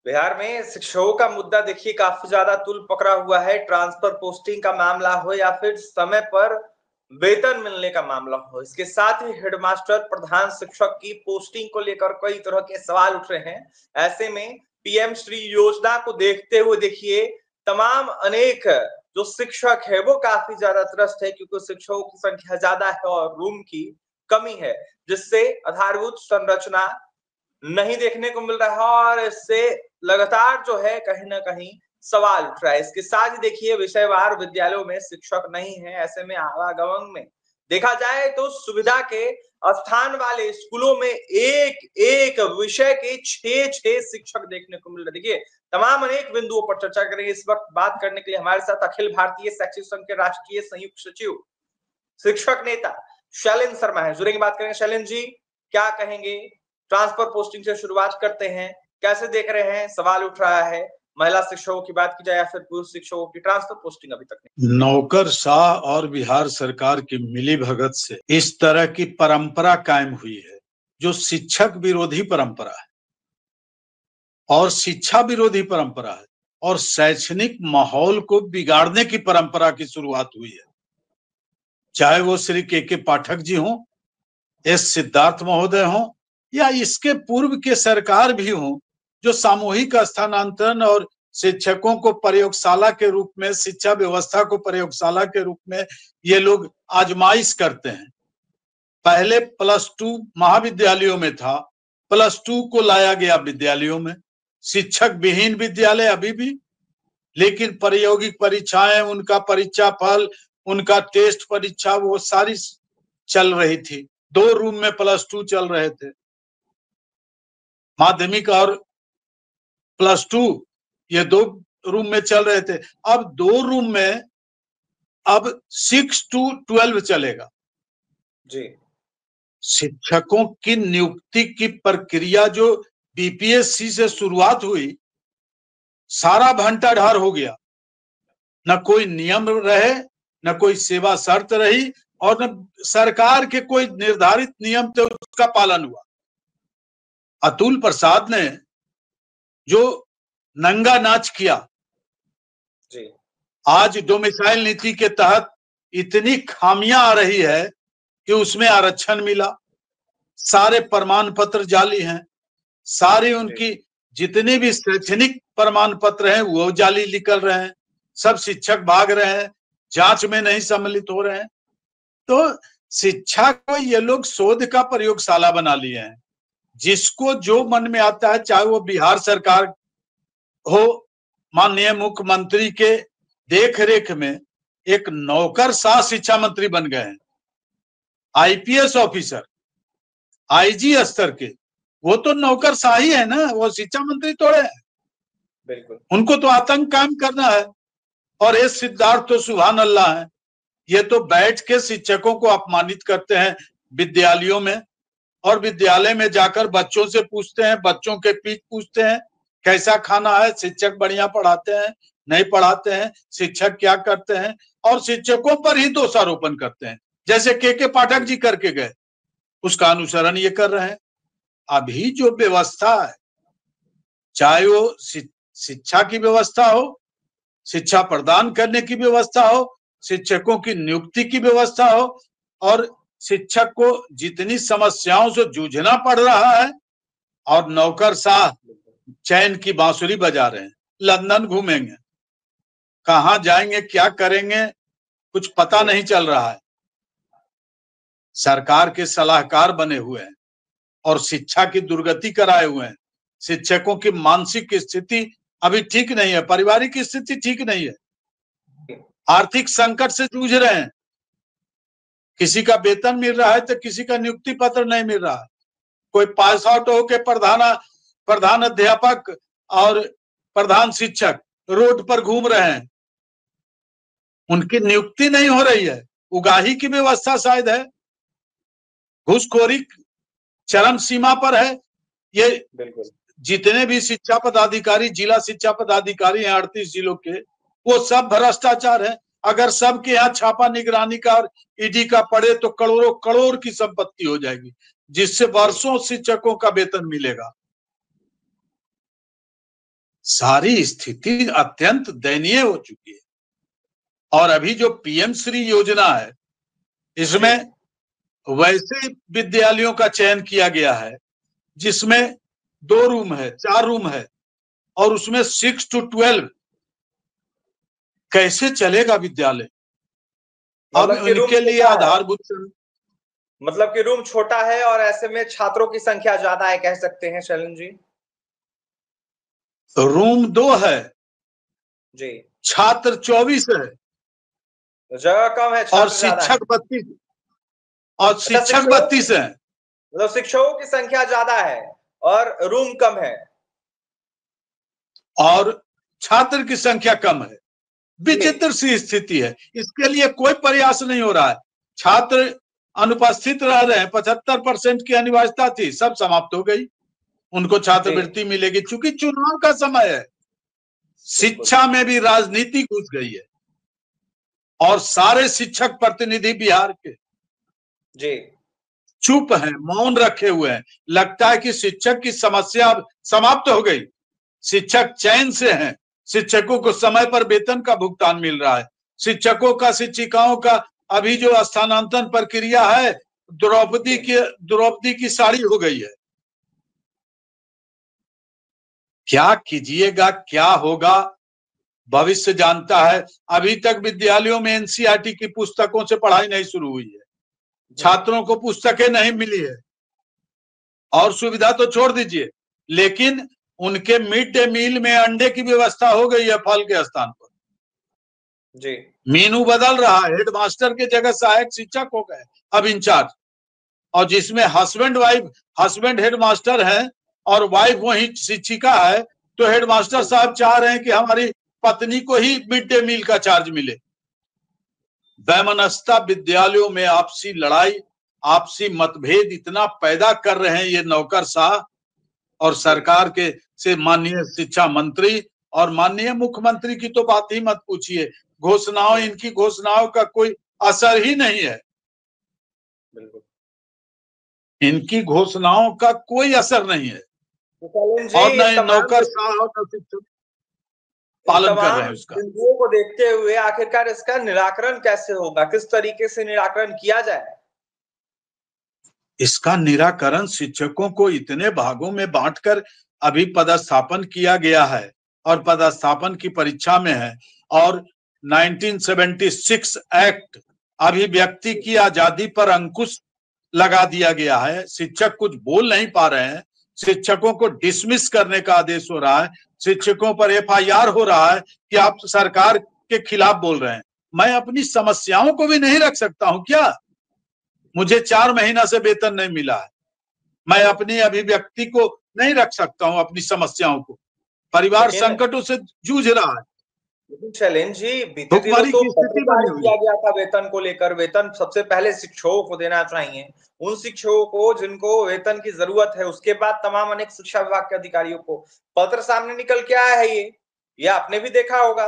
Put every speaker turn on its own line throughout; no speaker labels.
बिहार में शिक्षकों का मुद्दा देखिए काफी ज्यादा तूल पकड़ा हुआ है। ट्रांसफर पोस्टिंग का मामला हो या फिर समय पर वेतन मिलने का मामला हो, इसके साथ ही हेडमास्टर प्रधान शिक्षक की पोस्टिंग को लेकर कई तरह के सवाल उठ रहे हैं। ऐसे में पीएम श्री योजना को देखते हुए देखिए तमाम अनेक जो शिक्षक है वो काफी ज्यादा त्रस्त है, क्योंकि शिक्षकों की संख्या ज्यादा है और रूम की कमी है, जिससे आधारभूत संरचना नहीं देखने को मिल रहा है और इससे लगातार जो है कहीं ना कहीं सवाल उठ रहा है। इसके साथ ही देखिए विषयवार विद्यालयों में शिक्षक नहीं है। ऐसे में आवागमन में देखा जाए तो सुविधा के स्थान वाले स्कूलों में एक एक विषय के छह शिक्षक देखने को मिल रहे। देखिए तमाम अनेक बिंदुओं पर चर्चा करेंगे। इस वक्त बात करने के लिए हमारे साथ अखिल भारतीय शैक्षिक संघ के राष्ट्रीय संयुक्त सचिव शिक्षक नेता शैलेंद्र शर्मा है, जुड़ेंगे, बात करेंगे। शैलेंद्र जी, क्या कहेंगे? ट्रांसफर पोस्टिंग से शुरुआत करते हैं, कैसे देख रहे हैं? सवाल उठ रहा है, महिला शिक्षकों की बात की जाए या फिर पुरुष शिक्षकों की ट्रांसफर पोस्टिंग अभी तक नहीं।
नौकरशाह और बिहार सरकार की मिलीभगत से इस तरह की परंपरा कायम हुई है जो शिक्षक विरोधी परंपरा है और शिक्षा विरोधी परंपरा है और शैक्षणिक माहौल को बिगाड़ने की परंपरा की शुरुआत हुई है। चाहे वो श्री के पाठक जी हों, एस सिद्धार्थ महोदय हों या इसके पूर्व के सरकार भी हों, जो सामूहिक स्थानांतरण और शिक्षकों को प्रयोगशाला के रूप में, शिक्षा व्यवस्था को प्रयोगशाला के रूप में ये लोग आजमाइश करते हैं। पहले +2 महाविद्यालयों में था, +2 को लाया गया विद्यालयों में, शिक्षक विहीन विद्यालय अभी भी, लेकिन प्रायोगिक परीक्षाएं, उनका परीक्षा फल, उनका टेस्ट परीक्षा वो सारी चल रही थी। 2 रूम में +2 चल रहे थे, माध्यमिक और +2 ये 2 रूम में चल रहे थे। अब 2 रूम में अब 6 to 12 चलेगा
जी।
शिक्षकों की नियुक्ति की प्रक्रिया जो बीपीएससी से शुरुआत हुई, सारा भंटाढार हो गया। न कोई नियम रहे, न कोई सेवा शर्त रही और न सरकार के कोई निर्धारित नियम थे उसका पालन हुआ। अतुल प्रसाद ने जो नंगा नाच किया
जी।
आज डोमिसाइल नीति के तहत इतनी खामियां आ रही है कि उसमें आरक्षण मिला, सारे प्रमाण पत्र जाली हैं, सारी उनकी जितने भी शैक्षणिक प्रमाण पत्र हैं वो जाली निकल रहे हैं, सब शिक्षक भाग रहे हैं, जांच में नहीं सम्मिलित हो रहे हैं। तो शिक्षा को ये लोग शोध का प्रयोगशाला बना लिए हैं। जिसको जो मन में आता है, चाहे वो बिहार सरकार हो, माननीय मुख्यमंत्री के देख रेख में एक नौकरशाह शिक्षा मंत्री बन गए हैं। आईपीएस ऑफिसर, आईजी स्तर के, वो तो नौकरशाही है ना, वो शिक्षा मंत्री थोड़े हैं।
बिल्कुल,
उनको तो आतंक काम करना है। और ये सिद्धार्थ तो सुभान अल्लाह है, ये तो बैठ के शिक्षकों को अपमानित करते हैं विद्यालयों में, और विद्यालय में जाकर बच्चों से पूछते हैं, बच्चों के पीठ पूछते हैं कैसा खाना है, शिक्षक बढ़िया पढ़ाते हैं नहीं पढ़ाते हैं, शिक्षक क्या करते हैं, और शिक्षकों पर ही दोषारोपण करते हैं, जैसे के पाठक जी करके गए, उसका अनुसरण ये कर रहे हैं। अभी जो व्यवस्था है, चाहे वो शिक्षा की व्यवस्था हो, शिक्षा प्रदान करने की व्यवस्था हो, शिक्षकों की नियुक्ति की व्यवस्था हो, और शिक्षक को जितनी समस्याओं से जूझना पड़ रहा है, और नौकरशाह चैन की बांसुरी बजा रहे हैं, लंदन घूमेंगे, कहां जाएंगे, क्या करेंगे, कुछ पता नहीं चल रहा है। सरकार के सलाहकार बने हुए हैं और शिक्षा की दुर्गति कराए हुए हैं। शिक्षकों की मानसिक स्थिति अभी ठीक नहीं है, पारिवारिक स्थिति ठीक नहीं है, आर्थिक संकट से जूझ रहे हैं। किसी का वेतन मिल रहा है तो किसी का नियुक्ति पत्र नहीं मिल रहा है। कोई पास आउट होके प्रधान अध्यापक और प्रधान शिक्षक रोड पर घूम रहे हैं, उनकी नियुक्ति नहीं हो रही है। उगाही की व्यवस्था शायद है, घूसखोरी चरम सीमा पर है। ये जितने भी शिक्षा पदाधिकारी, जिला शिक्षा पदाधिकारी हैं 38 जिलों के, वो सब भ्रष्टाचार है। अगर सबके यहाँ छापा निगरानी का और ईडी का पड़े तो करोड़ों करोड़ की संपत्ति हो जाएगी, जिससे वर्षों शिक्षकों का वेतन मिलेगा। सारी स्थिति अत्यंत दयनीय हो चुकी है। और अभी जो पीएम श्री योजना है, इसमें वैसे विद्यालयों का चयन किया गया है जिसमें 2 रूम है, 4 रूम है, और उसमें 6 to 12 कैसे चलेगा विद्यालय? अब उनके लिए आधारभूत,
मतलब कि रूम छोटा है और ऐसे में छात्रों की संख्या ज्यादा है, कह सकते हैं शैलेंद्र जी।
रूम 2 है
जी,
छात्र 24 है,
जगह कम है,
और
छात्र ज्यादा है।
शिक्षक 32 है।
मतलब शिक्षकों की संख्या ज्यादा है और रूम कम है
और छात्र की संख्या कम है। विचित्र सी स्थिति है। इसके लिए कोई प्रयास नहीं हो रहा है। छात्र अनुपस्थित रह रहे हैं, 75% की अनिवार्यता थी, सब समाप्त हो गई। उनको छात्रवृत्ति मिलेगी। चूंकि चुनाव का समय है, शिक्षा में भी राजनीति घुस गई है और सारे शिक्षक प्रतिनिधि बिहार के चुप हैं, मौन रखे हुए हैं। लगता है कि शिक्षक की समस्या अब समाप्त हो गई। शिक्षक चैन से हैं। शिक्षकों को समय पर वेतन का भुगतान मिल रहा है। शिक्षकों का, शिक्षिकाओं का अभी जो स्थानांतरण प्रक्रिया है, द्रौपदी की साड़ी हो गई है। क्या कीजिएगा, क्या होगा, भविष्य जानता है। अभी तक विद्यालयों में एनसीईआरटी की पुस्तकों से पढ़ाई नहीं शुरू हुई है। छात्रों को पुस्तकें नहीं मिली है, और सुविधा तो छोड़ दीजिए, लेकिन उनके मिड डे मील में अंडे की व्यवस्था हो गई है फल के स्थान पर। मेनू बदल रहा है। हेडमास्टर के जगह सहायक शिक्षक हो गए अब इंचार्ज, और जिसमें हस्बैंड हेडमास्टर है और वाइफ वही शिक्षिका है, तो हेडमास्टर साहब चाह रहे हैं कि हमारी पत्नी को ही मिड डे मील का चार्ज मिले। वैमनस्यता विद्यालयों में, आपसी लड़ाई, आपसी मतभेद इतना पैदा कर रहे हैं ये नौकरशाह। और सरकार के से माननीय शिक्षा मंत्री और माननीय मुख्यमंत्री की तो बात ही मत पूछिए। इनकी घोषणाओं का कोई असर ही नहीं है। इनकी घोषणाओं का कोई असर नहीं है, और न नौकरशाह और न शिक्षक पालन कर रहे हैं उसका।
बिंदुओं को देखते हुए आखिरकार इसका निराकरण कैसे होगा, किस तरीके से निराकरण किया जाए?
इसका निराकरण शिक्षकों को इतने भागों में बांटकर अभी पदस्थापन किया गया है, और पदस्थापन की परीक्षा में है। और 1976 एक्ट, अभिव्यक्ति की आजादी पर अंकुश लगा दिया गया है। शिक्षक कुछ बोल नहीं पा रहे हैं। शिक्षकों को डिसमिस करने का आदेश हो रहा है। शिक्षकों पर एफआईआर हो रहा है कि आप सरकार के खिलाफ बोल रहे हैं। मैं अपनी समस्याओं को भी नहीं रख सकता हूं क्या? मुझे 4 महीना से वेतन नहीं मिला है। मैं अपनी अभिव्यक्ति को नहीं रख सकता हूं, अपनी समस्याओं को। परिवार संकटों से जूझ रहा है।
शैलेंद्र जी, बीते दिनों तो किया गया था वेतन को लेकर। वेतन सबसे पहले शिक्षकों को देना चाहिए, उन शिक्षकों को जिनको वेतन की जरूरत है। उसके बाद तमाम अनेक शिक्षा विभाग के अधिकारियों को पत्र सामने निकल के आया है। ये आपने भी देखा होगा।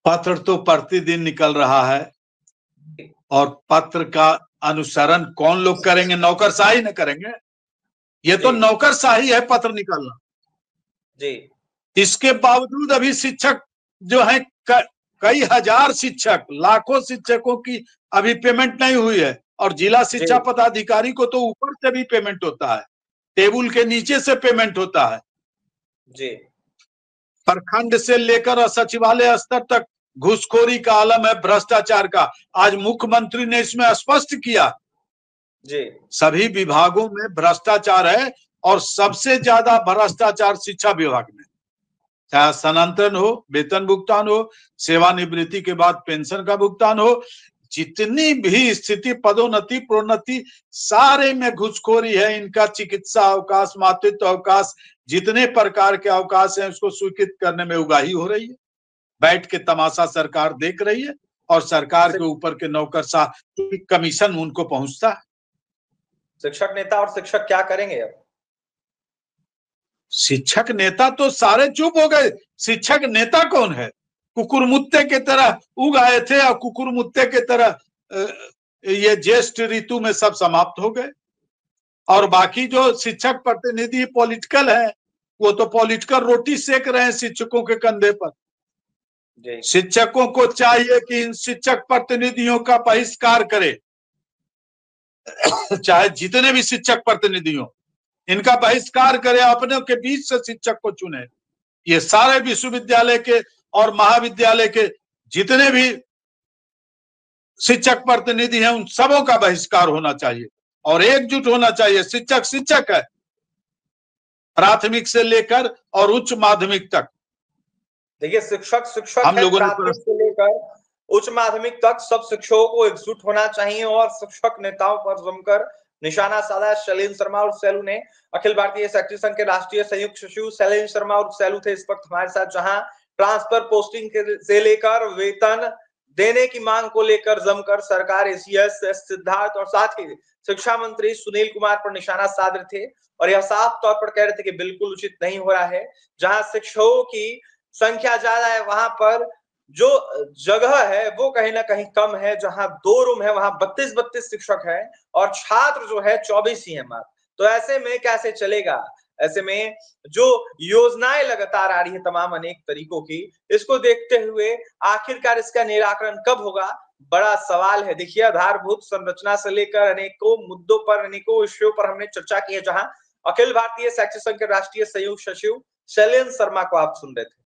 पत्र तो प्रतिदिन निकल रहा है, और पत्र का अनुसरण कौन लोग करेंगे? नौकरशाही न करेंगे। ये तो नौकरशाही है पत्र निकालना। इसके बावजूद अभी शिक्षक जो है, कई हजार शिक्षक, लाखों शिक्षकों की अभी पेमेंट नहीं हुई है। और जिला शिक्षा पदाधिकारी को तो ऊपर से भी पेमेंट होता है, टेबल के नीचे से पेमेंट होता है। प्रखंड से लेकर सचिवालय स्तर तक घूसखोरी का आलम है, भ्रष्टाचार का। आज मुख्यमंत्री ने इसमें स्पष्ट किया सभी विभागों में भ्रष्टाचार है, और सबसे ज्यादा भ्रष्टाचार शिक्षा विभाग में। चाहे स्थानांतरण हो, वेतन भुगतान हो, सेवानिवृत्ति के बाद पेंशन का भुगतान हो, जितनी भी स्थिति, पदोन्नति, प्रोन्नति, सारे में घुसखोरी है। इनका चिकित्सा अवकाश, मातृत्व अवकाश, जितने प्रकार के अवकाश हैं उसको स्वीकृत करने में उगाही हो रही है। बैठ के तमाशा सरकार देख रही है, और सरकार के ऊपर के नौकरशाह कमीशन उनको पहुंचता है।
शिक्षक नेता और शिक्षक क्या करेंगे अब?
शिक्षक नेता तो सारे चुप हो गए। शिक्षक नेता कौन है? कुकुरमुत्ते के तरह उग आए थे, और कुकुरमुत्ते के तरह ये ज्येष्ठ ऋतु में सब समाप्त हो गए। और बाकी जो शिक्षक प्रतिनिधि पॉलिटिकल है, वो तो पॉलिटिकल रोटी सेक रहे हैं शिक्षकों के कंधे पर। शिक्षकों को चाहिए कि इन शिक्षक प्रतिनिधियों का बहिष्कार करे, चाहे जितने भी शिक्षक प्रतिनिधि हो इनका बहिष्कार करे, अपने के बीच से शिक्षक को चुने। ये सारे विश्वविद्यालय के और महाविद्यालय के जितने भी शिक्षक प्रतिनिधि हैं उन सबों का बहिष्कार होना चाहिए और एकजुट होना चाहिए। शिक्षक शिक्षक है, प्राथमिक से लेकर और उच्च माध्यमिक तक।
देखिए शिक्षक शिक्षक है, प्राथमिक से लेकर उच्च माध्यमिक तक सब शिक्षकों को एकजुट होना चाहिए और शिक्षक नेताओं पर जमकर निशाना साधा। शैलेंद्र शर्मा और सैलू ने, अखिल भारतीय शैक्षिक संघ के राष्ट्रीय संयुक्त सचिव शैलेंद्र शर्मा और सैलू थे इस वक्त हमारे साथ, जहां ट्रांसफर पोस्टिंग से लेकर वेतन देने की मांग को लेकर जमकर सरकार एसीएस सिद्धार्थ और साथ ही शिक्षा मंत्री सुनील कुमार पर निशाना साध रहे थे और यह साफ तौर पर कह रहे थे कि बिल्कुल उचित नहीं हो रहा है। जहां शिक्षकों की संख्या ज्यादा है वहां पर जो जगह है वो कहीं ना कहीं कम है। जहां 2 रूम है वहां 32 शिक्षक है और छात्र जो है 24 ही है मात्र। तो ऐसे में कैसे चलेगा? ऐसे में जो योजनाएं लगातार आ रही है तमाम अनेक तरीकों की, इसको देखते हुए आखिरकार इसका निराकरण कब होगा, बड़ा सवाल है। देखिए आधारभूत संरचना से लेकर अनेकों मुद्दों पर, अनेकों विषयों पर हमने चर्चा की है, जहां अखिल भारतीय शैक्षिक संघ के राष्ट्रीय संयुक्त सचिव शैलेंद्र शर्मा को आप सुन रहे थे।